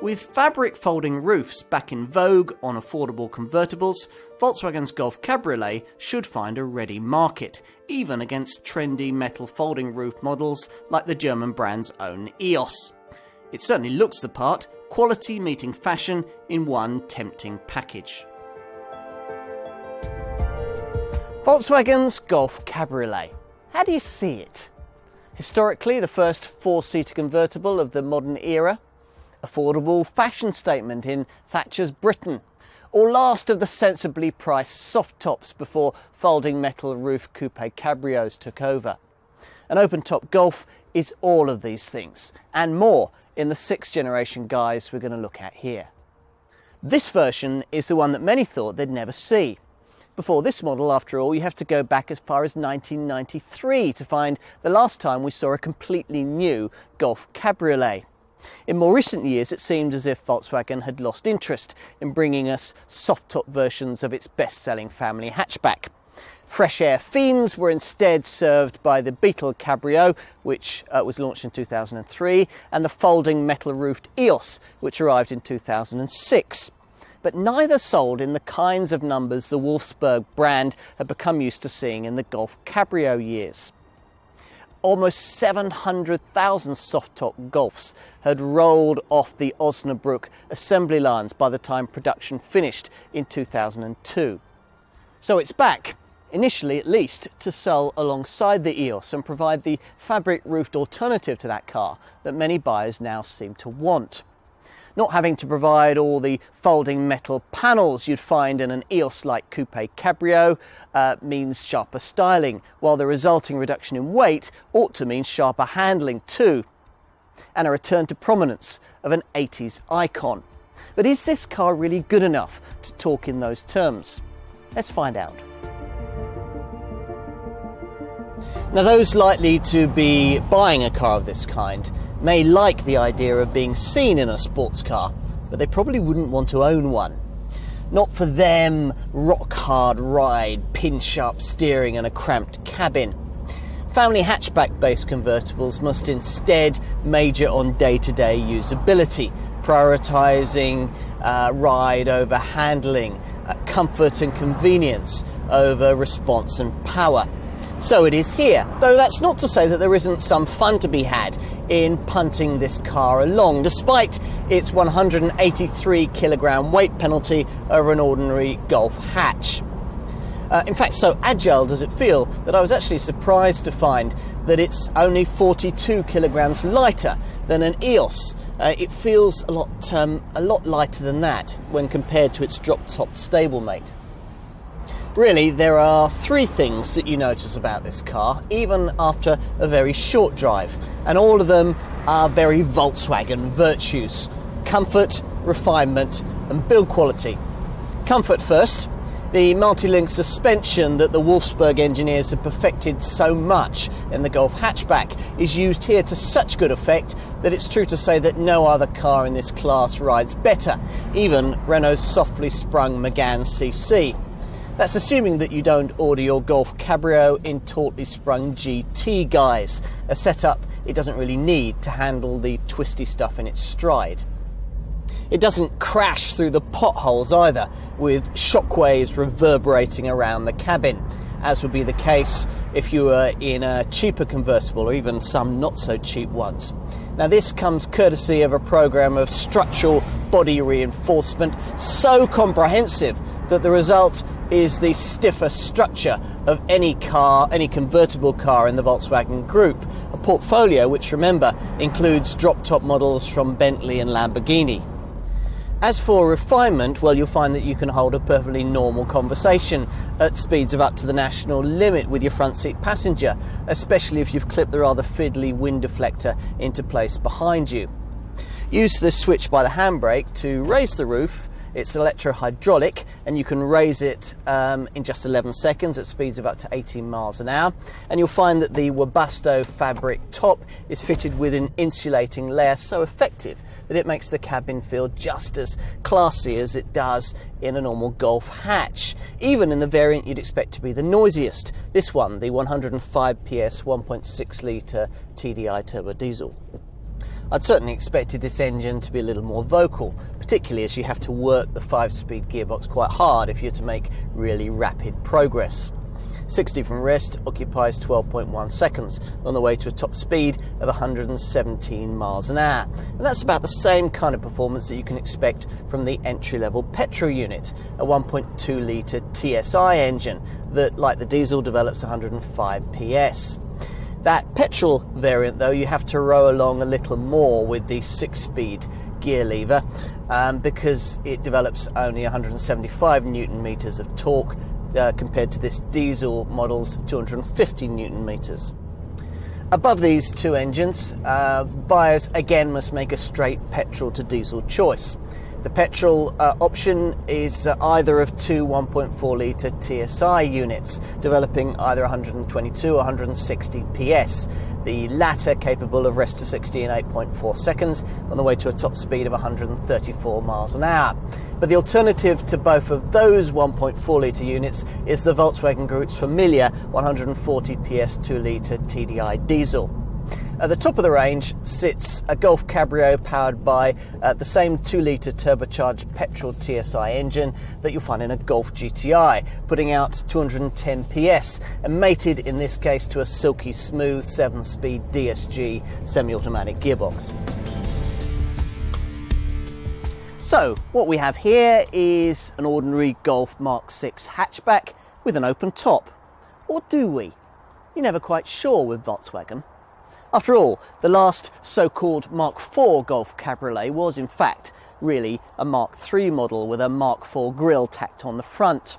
With fabric folding roofs back in vogue on affordable convertibles, Volkswagen's Golf Cabriolet should find a ready market, even against trendy metal folding roof models like the German brand's own EOS. It certainly looks the part, quality meeting fashion in one tempting package. Volkswagen's Golf Cabriolet. How do you see it? Historically, the first four-seater convertible of the modern era. Affordable fashion statement in Thatcher's Britain, or last of the sensibly priced soft tops before folding metal roof coupe cabrios took over. An open-top Golf is all of these things, and more in the sixth generation guise we're going to look at here. This version is the one that many thought they'd never see. Before this model, after all, you have to go back as far as 1993 to find the last time we saw a completely new Golf Cabriolet. In more recent years, it seemed as if Volkswagen had lost interest in bringing us soft-top versions of its best-selling family hatchback. Fresh air fiends were instead served by the Beetle Cabrio, which was launched in 2003, and the folding metal-roofed EOS, which arrived in 2006. But neither sold in the kinds of numbers the Wolfsburg brand had become used to seeing in the Golf Cabrio years. Almost 700,000 soft-top Golfs had rolled off the Osnabrück assembly lines by the time production finished in 2002. So it's back, initially at least, to sell alongside the EOS and provide the fabric-roofed alternative to that car that many buyers now seem to want. Not having to provide all the folding metal panels you'd find in an EOS-like coupe cabrio means sharper styling, while the resulting reduction in weight ought to mean sharper handling too, and a return to prominence of an 80s icon. But is this car really good enough to talk in those terms? Let's find out. Now, those likely to be buying a car of this kind may like the idea of being seen in a sports car, but they probably wouldn't want to own one. Not for them, rock-hard ride, pin-sharp steering and a cramped cabin. Family hatchback-based convertibles must instead major on day-to-day usability, prioritising ride over handling, comfort and convenience over response and power. So it is here, though that's not to say that there isn't some fun to be had in punting this car along, despite its 183 kilogram weight penalty over an ordinary Golf hatch. In fact, so agile does it feel that I was actually surprised to find that it's only 42 kilograms lighter than an EOS. It feels a lot lighter than that when compared to its drop-top stablemate. Really, there are three things that you notice about this car, even after a very short drive, and all of them are very Volkswagen virtues: comfort, refinement, and build quality. Comfort first. The multi-link suspension that the Wolfsburg engineers have perfected so much in the Golf hatchback is used here to such good effect that it's true to say that no other car in this class rides better, even Renault's softly sprung Megane CC. That's assuming that you don't order your Golf Cabrio in tautly sprung GT guise, a setup it doesn't really need to handle the twisty stuff in its stride. It doesn't crash through the potholes either, with shockwaves reverberating around the cabin, as would be the case if you were in a cheaper convertible or even some not so cheap ones. Now, this comes courtesy of a program of structural body reinforcement so comprehensive that the result is the stiffer structure of any convertible car in the Volkswagen Group, a portfolio which, remember, includes drop-top models from Bentley and Lamborghini. As for refinement, well, you'll find that you can hold a perfectly normal conversation at speeds of up to the national limit with your front seat passenger, especially if you've clipped the rather fiddly wind deflector into place behind you. Use the switch by the handbrake to raise the roof. It's electro-hydraulic, and you can raise it in just 11 seconds at speeds of up to 18 miles an hour. And you'll find that the Webasto fabric top is fitted with an insulating layer so effective that it makes the cabin feel just as classy as it does in a normal Golf hatch, even in the variant you'd expect to be the noisiest. This one, the 105 PS 1.6 litre TDI turbo diesel. I'd certainly expected this engine to be a little more vocal, particularly as you have to work the 5-speed gearbox quite hard if you're to make really rapid progress. 60 from rest occupies 12.1 seconds on the way to a top speed of 117 miles an hour. And that's about the same kind of performance that you can expect from the entry-level petrol unit, a 1.2 litre TSI engine that, like the diesel, develops 105 PS. That petrol variant, though, you have to row along a little more with the 6-speed gear lever because it develops only 175 newton meters of torque compared to this diesel model's 250 newton meters. Above these two engines, buyers again must make a straight petrol to diesel choice. The petrol option is either of two 1.4 litre TSI units, developing either 122 or 160 PS, the latter capable of rest to 60 in 8.4 seconds on the way to a top speed of 134 miles an hour. But the alternative to both of those 1.4 litre units is the Volkswagen Group's familiar 140 PS 2 litre TDI diesel. At the top of the range sits a Golf Cabriolet powered by the same 2 litre turbocharged petrol TSI engine that you'll find in a Golf GTI, putting out 210 PS and mated in this case to a silky smooth 7-speed DSG semi-automatic gearbox. So what we have here is an ordinary Golf Mark 6 hatchback with an open top. Or do we? You're never quite sure with Volkswagen. After all, the last so-called Mark IV Golf Cabriolet was in fact really a Mark III model with a Mark IV grille tacked on the front.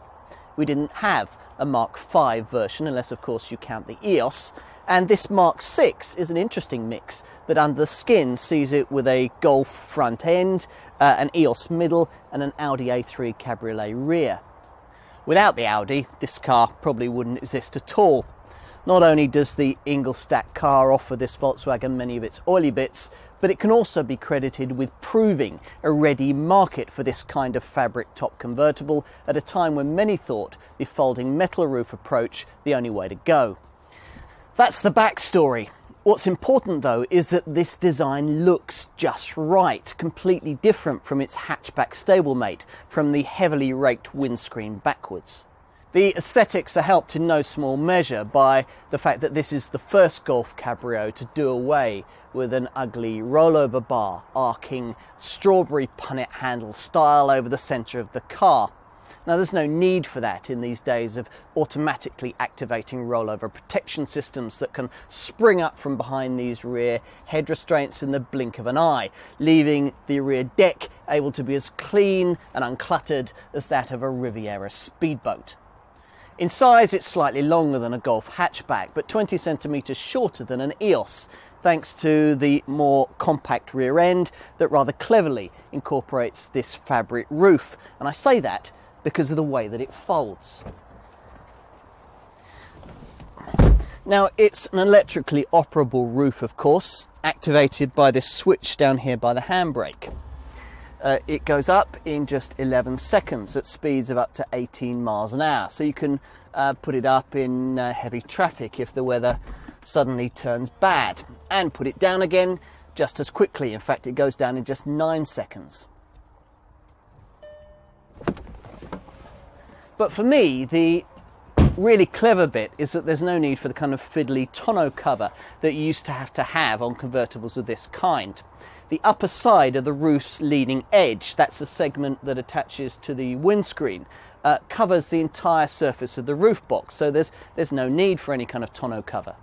We didn't have a Mark V version, unless of course you count the EOS, and this Mark VI is an interesting mix that under the skin sees it with a Golf front end, an EOS middle and an Audi A3 Cabriolet rear. Without the Audi, this car probably wouldn't exist at all. Not only does the Ingolstadt car offer this Volkswagen many of its oily bits, but it can also be credited with proving a ready market for this kind of fabric top convertible at a time when many thought the folding metal roof approach the only way to go. That's the backstory. What's important though is that this design looks just right, completely different from its hatchback stablemate, from the heavily raked windscreen backwards. The aesthetics are helped in no small measure by the fact that this is the first Golf Cabrio to do away with an ugly rollover bar, arcing strawberry punnet handle style over the centre of the car. Now there's no need for that in these days of automatically activating rollover protection systems that can spring up from behind these rear head restraints in the blink of an eye, leaving the rear deck able to be as clean and uncluttered as that of a Riviera speedboat. In size, it's slightly longer than a Golf hatchback, but 20 centimetres shorter than an EOS, thanks to the more compact rear end that rather cleverly incorporates this fabric roof. And I say that because of the way that it folds. Now, it's an electrically operable roof, of course, activated by this switch down here by the handbrake. It goes up in just 11 seconds at speeds of up to 18 miles an hour. So you can put it up in heavy traffic if the weather suddenly turns bad, and put it down again just as quickly. In fact, it goes down in just 9 seconds. But for me, the really clever bit is that there's no need for the kind of fiddly tonneau cover that you used to have on convertibles of this kind. The upper side of the roof's leading edge, that's the segment that attaches to the windscreen, covers the entire surface of the roof box, so there's no need for any kind of tonneau cover.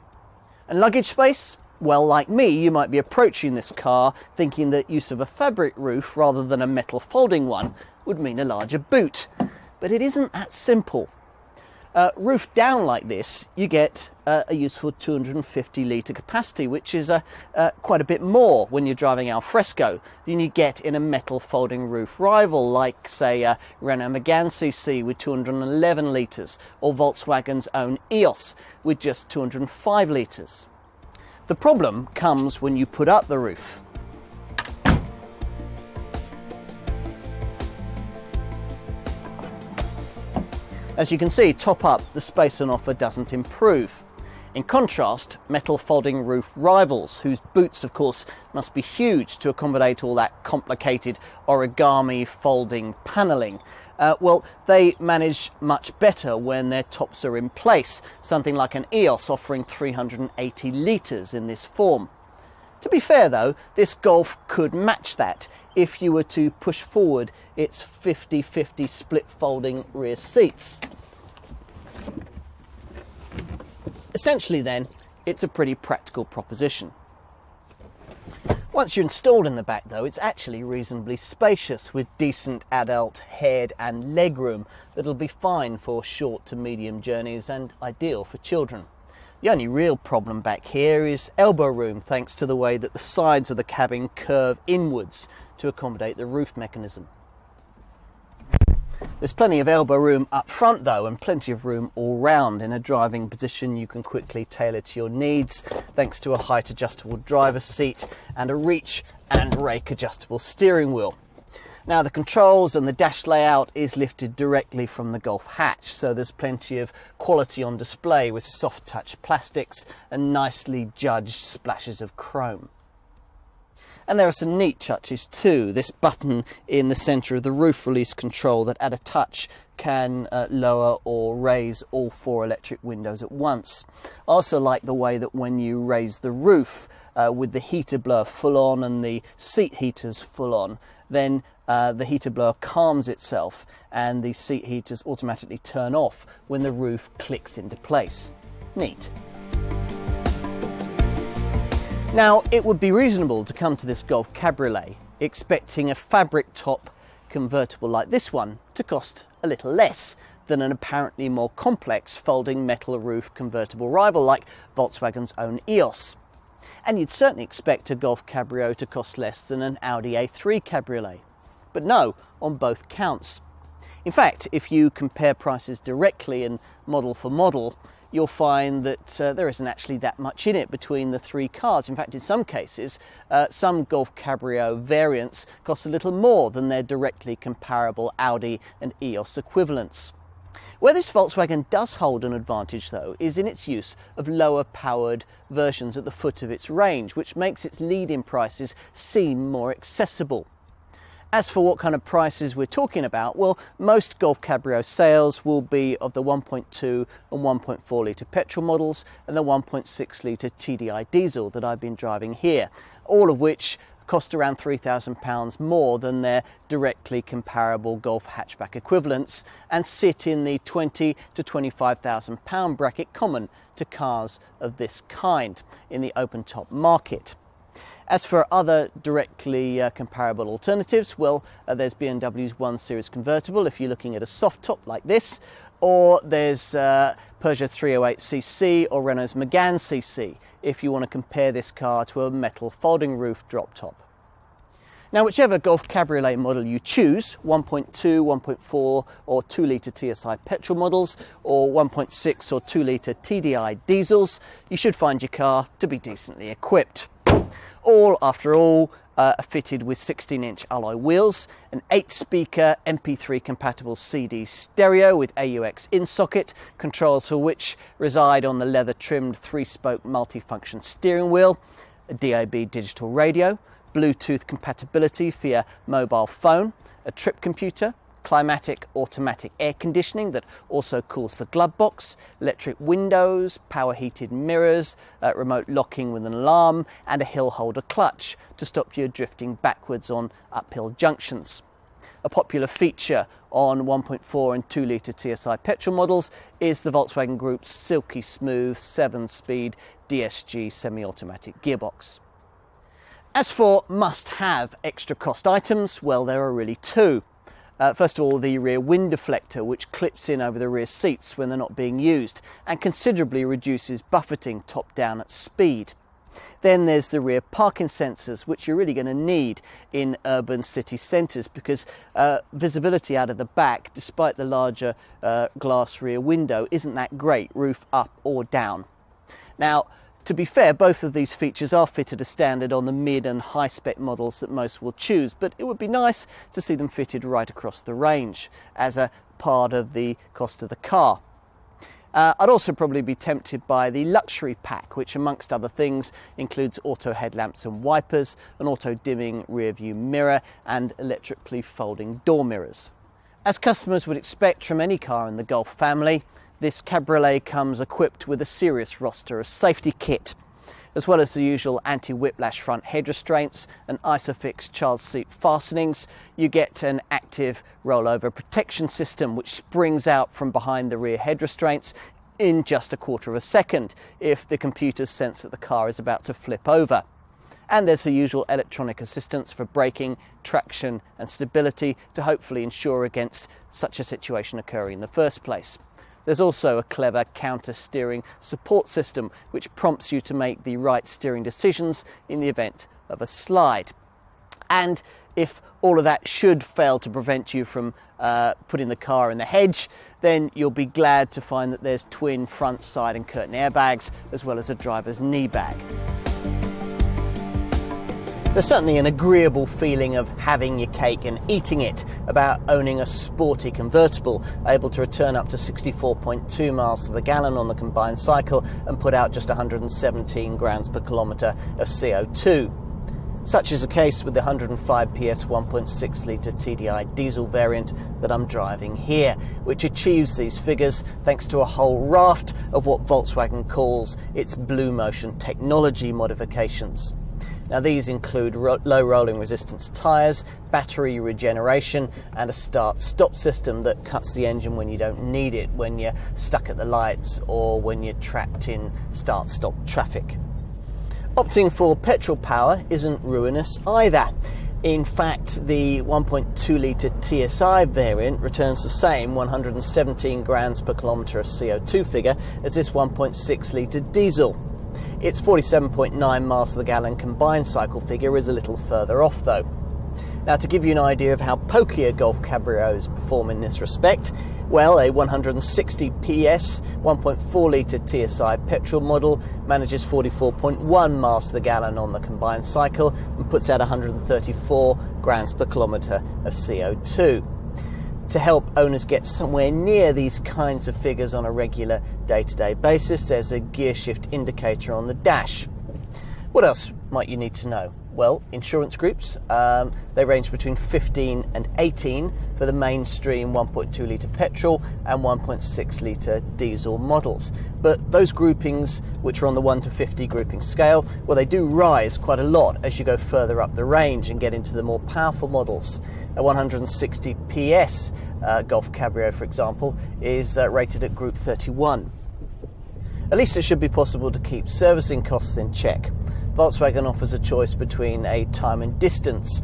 And luggage space? Well, like me, you might be approaching this car thinking that use of a fabric roof rather than a metal folding one would mean a larger boot. But it isn't that simple. Roofed down like this, you get a useful 250 litre capacity, which is quite a bit more when you're driving al fresco than you get in a metal folding roof rival like, say, Renault Megane CC with 211 litres, or Volkswagen's own EOS with just 205 litres. The problem comes when you put up the roof. As you can see, top up, the space on offer doesn't improve. In contrast, metal folding roof rivals, whose boots of course must be huge to accommodate all that complicated origami folding panelling, well, they manage much better when their tops are in place, something like an EOS offering 380 litres in this form. To be fair though, this Golf could match that if you were to push forward its 50-50 split folding rear seats. Essentially then, it's a pretty practical proposition. Once you're installed in the back though, it's actually reasonably spacious with decent adult head and leg room that'll be fine for short to medium journeys and ideal for children. The only real problem back here is elbow room, thanks to the way that the sides of the cabin curve inwards to accommodate the roof mechanism. There's plenty of elbow room up front though, and plenty of room all round. In a driving position you can quickly tailor to your needs thanks to a height adjustable driver's seat and a reach and rake adjustable steering wheel. Now the controls and the dash layout is lifted directly from the Golf hatch, so there's plenty of quality on display with soft touch plastics and nicely judged splashes of chrome. And there are some neat touches too. This button in the centre of the roof release control that at a touch can lower or raise all 4 electric windows at once. I also like the way that when you raise the roof with the heater blower full on and the seat heaters full on, then the heater blower calms itself and the seat heaters automatically turn off when the roof clicks into place. Neat. Now, it would be reasonable to come to this Golf Cabriolet expecting a fabric top convertible like this one to cost a little less than an apparently more complex folding metal roof convertible rival like Volkswagen's own EOS. And you'd certainly expect a Golf Cabrio to cost less than an Audi A3 Cabriolet. But no, on both counts. In fact, if you compare prices directly and model for model, you'll find that there isn't actually that much in it between the 3 cars. In fact, in some cases, some Golf Cabrio variants cost a little more than their directly comparable Audi and EOS equivalents. Where this Volkswagen does hold an advantage though is in its use of lower powered versions at the foot of its range, which makes its lead-in prices seem more accessible. As for what kind of prices we're talking about, well, most Golf Cabrio sales will be of the 1.2 and 1.4 litre petrol models and the 1.6 litre TDI diesel that I've been driving here, all of which cost around £3,000 more than their directly comparable Golf hatchback equivalents and sit in the £20,000 to £25,000 bracket common to cars of this kind in the open-top market. As for other directly comparable alternatives, well, there's BMW's 1 Series convertible if you're looking at a soft top like this, or there's Peugeot 308cc or Renault's Megane CC if you want to compare this car to a metal folding roof drop top. Now, whichever Golf Cabriolet model you choose, 1.2, 1.4 or 2 litre TSI petrol models, or 1.6 or 2 litre TDI diesels, you should find your car to be decently equipped. All, after all, are fitted with 16-inch alloy wheels, an 8-speaker MP3 compatible CD stereo with AUX in-socket, controls for which reside on the leather-trimmed 3-spoke multifunction steering wheel, a DAB digital radio, Bluetooth compatibility via mobile phone, a trip computer, climatic automatic air conditioning that also cools the glove box, electric windows, power heated mirrors, remote locking with an alarm, and a hill holder clutch to stop you drifting backwards on uphill junctions. A popular feature on 1.4 and 2 litre TSI petrol models is the Volkswagen Group's silky smooth 7-speed DSG semi-automatic gearbox. As for must-have extra cost items, well, there are really 2. First of all, the rear wind deflector, which clips in over the rear seats when they're not being used and considerably reduces buffeting top down at speed. Then there's the rear parking sensors, which you're really going to need in urban city centres because visibility out of the back, despite the larger glass rear window, isn't that great, roof up or down. Now, to be fair, both of these features are fitted as standard on the mid and high spec models that most will choose, but it would be nice to see them fitted right across the range as a part of the cost of the car. I'd also probably be tempted by the luxury pack, which amongst other things includes auto headlamps and wipers, an auto dimming rear view mirror and electrically folding door mirrors. As customers would expect from any car in the Golf family, this Cabriolet comes equipped with a serious roster of safety kit. As well as the usual anti-whiplash front head restraints and ISOFIX child seat fastenings, you get an active rollover protection system which springs out from behind the rear head restraints in just a quarter of a second if the computers sense that the car is about to flip over. And there's the usual electronic assistance for braking, traction and stability to hopefully ensure against such a situation occurring in the first place. There's also a clever counter-steering support system which prompts you to make the right steering decisions in the event of a slide. And if all of that should fail to prevent you from putting the car in the hedge, then you'll be glad to find that there's twin front, side and curtain airbags as well as a driver's knee bag. There's certainly an agreeable feeling of having your cake and eating it about owning a sporty convertible, able to return up to 64.2 miles to the gallon on the combined cycle and put out just 117 grams per kilometre of CO2. Such is the case with the 105 PS 1.6 litre TDI diesel variant that I'm driving here, which achieves these figures thanks to a whole raft of what Volkswagen calls its Blue Motion technology modifications. Now these include low rolling resistance tyres, battery regeneration and a start-stop system that cuts the engine when you don't need it, when you're stuck at the lights or when you're trapped in start-stop traffic. Opting for petrol power isn't ruinous either. In fact, the 1.2 litre TSI variant returns the same 117 grams per kilometre of CO2 figure as this 1.6 litre diesel. Its 47.9 miles to the gallon combined cycle figure is a little further off though. Now, to give you an idea of how pokey a Golf Cabriolets perform in this respect, well, a 160 PS 1.4 litre TSI petrol model manages 44.1 miles to the gallon on the combined cycle and puts out 134 grams per kilometre of CO2. To help owners get somewhere near these kinds of figures on a regular day-to-day basis, there's a gear shift indicator on the dash. What else might you need to know? Well, insurance groups, they range between 15 and 18 for the mainstream 1.2 litre petrol and 1.6 litre diesel models. But those groupings, which are on the 1 to 50 grouping scale, well, they do rise quite a lot as you go further up the range and get into the more powerful models. A 160 PS Golf Cabriolet, for example, is rated at Group 31. At least it should be possible to keep servicing costs in check. Volkswagen offers a choice between a time and distance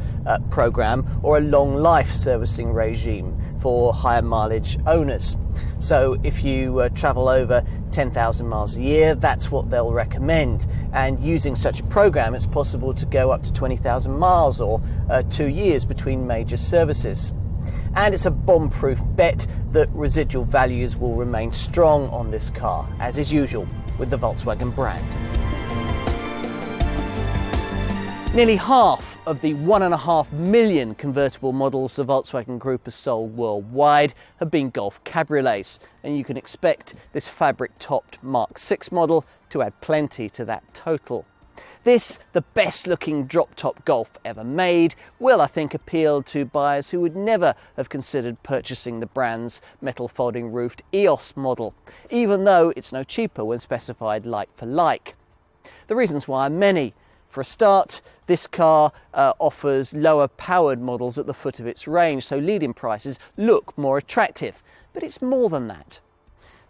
program or a long life servicing regime for higher mileage owners. So if you travel over 10,000 miles a year, that's what they'll recommend. And using such a program, it's possible to go up to 20,000 miles or 2 years between major services. And it's a bomb-proof bet that residual values will remain strong on this car, as is usual with the Volkswagen brand. Nearly half of the 1.5 million convertible models the Volkswagen Group has sold worldwide have been Golf Cabriolets, and you can expect this fabric-topped Mark VI model to add plenty to that total. This, the best-looking drop-top Golf ever made, will, I think, appeal to buyers who would never have considered purchasing the brand's metal folding roofed EOS model, even though it's no cheaper when specified like for like. The reasons why are many. For a start, this car offers lower powered models at the foot of its range, so lead-in prices look more attractive. But it's more than that.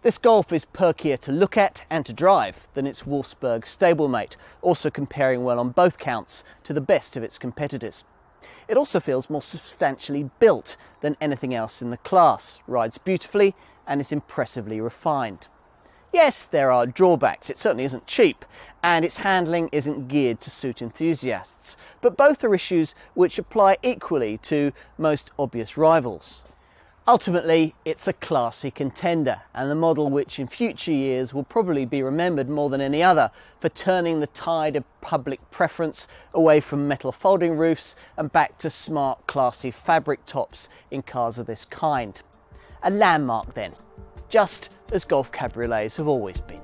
This Golf is perkier to look at and to drive than its Wolfsburg stablemate, also comparing well on both counts to the best of its competitors. It also feels more substantially built than anything else in the class, rides beautifully and is impressively refined. Yes, there are drawbacks. It certainly isn't cheap, and its handling isn't geared to suit enthusiasts. But both are issues which apply equally to most obvious rivals. Ultimately, it's a classy contender, and the model which in future years will probably be remembered more than any other for turning the tide of public preference away from metal folding roofs and back to smart, classy fabric tops in cars of this kind. A landmark then. just as Golf Cabriolets have always been.